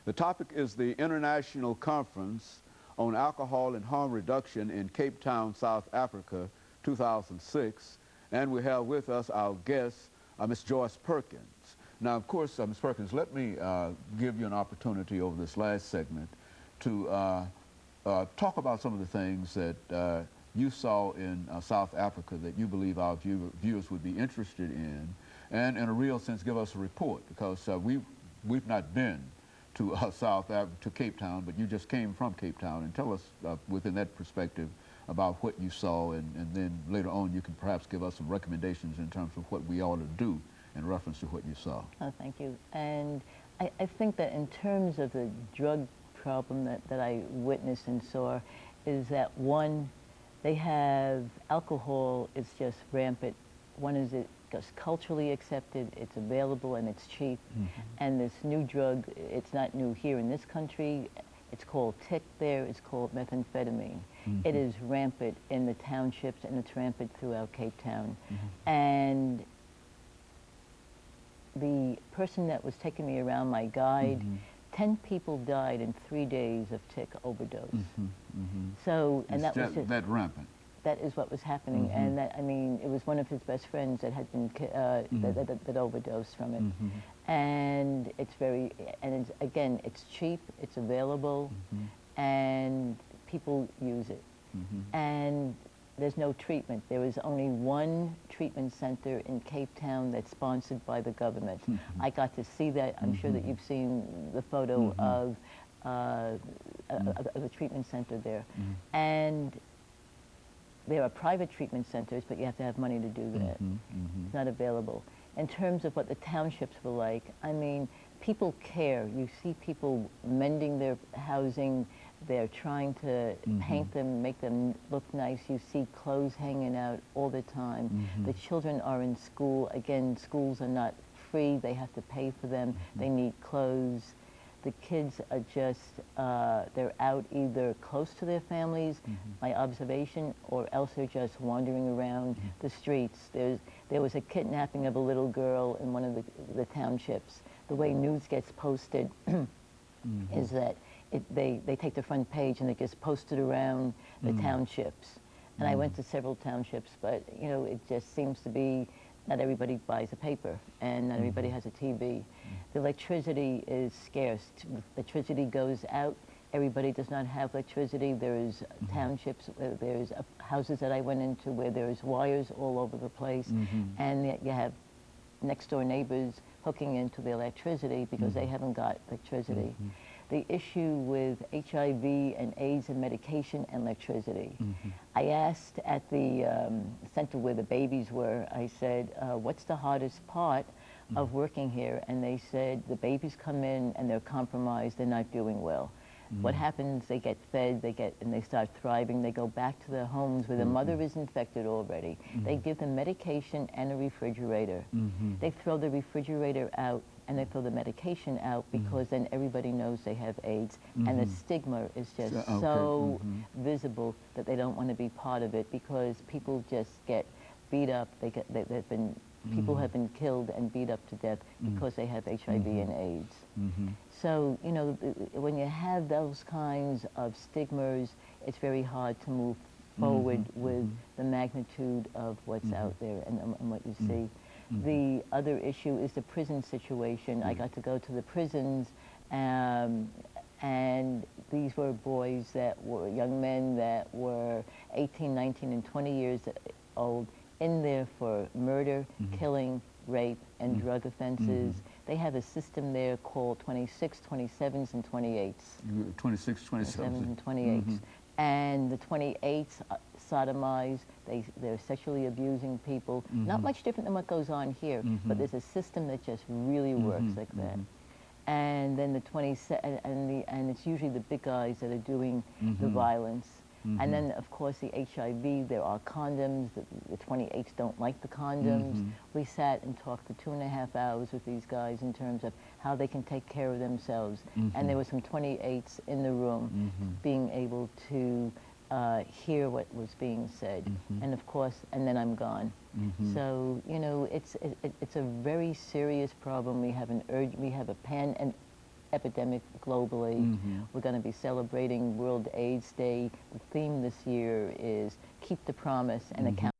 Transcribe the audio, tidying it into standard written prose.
The topic is the International Conference on Alcohol and Harm Reduction in Cape Town, South Africa, 2006. And we have with us our guest, Ms. Joyce Perkins. Now, of course, Ms. Perkins, let me give you an opportunity over this last segment to talk about some of the things that you saw in South Africa that you believe our viewers would be interested in, and in a real sense give us a report, because we've not been to to Cape Town, but you just came from Cape Town, and tell us within that perspective about what you saw, and then later on you can perhaps give us some recommendations in terms of what we ought to do in reference to what you saw. Oh, thank you. And I think that in terms of the drug problem that I witnessed and saw, is that one, they have alcohol is just rampant. One is it just culturally accepted, it's available and it's cheap. And this new drug, it's not new here in this country, it's called tick there, it's called methamphetamine. It is rampant in the townships and it's rampant throughout Cape Town. And the person that was taking me around, my guide, 10 people died in 3 days of tick overdose. So, and that was just, that rampant. That is what was happening, and that, I mean, it was one of his best friends that had been that overdosed from it, and it's very, and it's, again, it's cheap, it's available, and people use it, and there's no treatment. There is only one treatment center in Cape Town that's sponsored by the government. I got to see that. I'm sure that you've seen the photo of a treatment center there, and there are private treatment centers, but you have to have money to do that. It's not available. In terms of what the townships were like, I mean, people care. You see people mending their housing. They're trying to paint them, make them look nice. You see clothes hanging out all the time. The children are in school. Again, schools are not free. They have to pay for them. They need clothes. The kids are just, they're out either close to their families, my observation, or else they're just wandering around the streets. There was a kidnapping of a little girl in one of the townships. The way news gets posted is that they take the front page and it gets posted around the townships. And I went to several townships, but you know, it just seems to be not everybody buys a paper, and not everybody has a TV. The electricity is scarce. Electricity goes out. Everybody does not have electricity. There's townships, there's houses that I went into where there's wires all over the place, and yet you have next door neighbors hooking into the electricity because they haven't got electricity. The issue with HIV and AIDS and medication and electricity. I asked at the center where the babies were, I said, what's the hardest part of working here? And they said, the babies come in and they're compromised, they're not doing well. What happens, they get fed, and they start thriving, they go back to their homes where the mother is infected already. They give them medication and a refrigerator. They throw the refrigerator out and they throw the medication out because then everybody knows they have AIDS. And the stigma is just so visible that they don't want to be part of it, because people just get beat up. They've been, people have been killed and beat up to death because they have HIV and AIDS. So, you know, when you have those kinds of stigmas, it's very hard to move forward with the magnitude of what's out there and what you see. The other issue is the prison situation. I got to go to the prisons, and these were boys that were young men that were 18, 19, and 20 years old, in there for murder, killing, rape, and drug offenses. They have a system there called 26, 27s, and 28s. 26, 27s. And 28s. And the 28s sodomize, they're sexually abusing people. Not much different than what goes on here, but there's a system that just really works like that. And then the 27, and it's usually the big guys that are doing the violence. And then, of course, the HIV, there are condoms. The 28s don't like the condoms. We sat and talked for 2.5 hours with these guys in terms of how they can take care of themselves. And there were some 28s in the room being able to hear what was being said. And of course, and then I'm gone. So, you know, it's a very serious problem. We have an urge, we have a epidemic globally. We're going to be celebrating World AIDS Day. The theme this year is Keep the Promise and Accountability.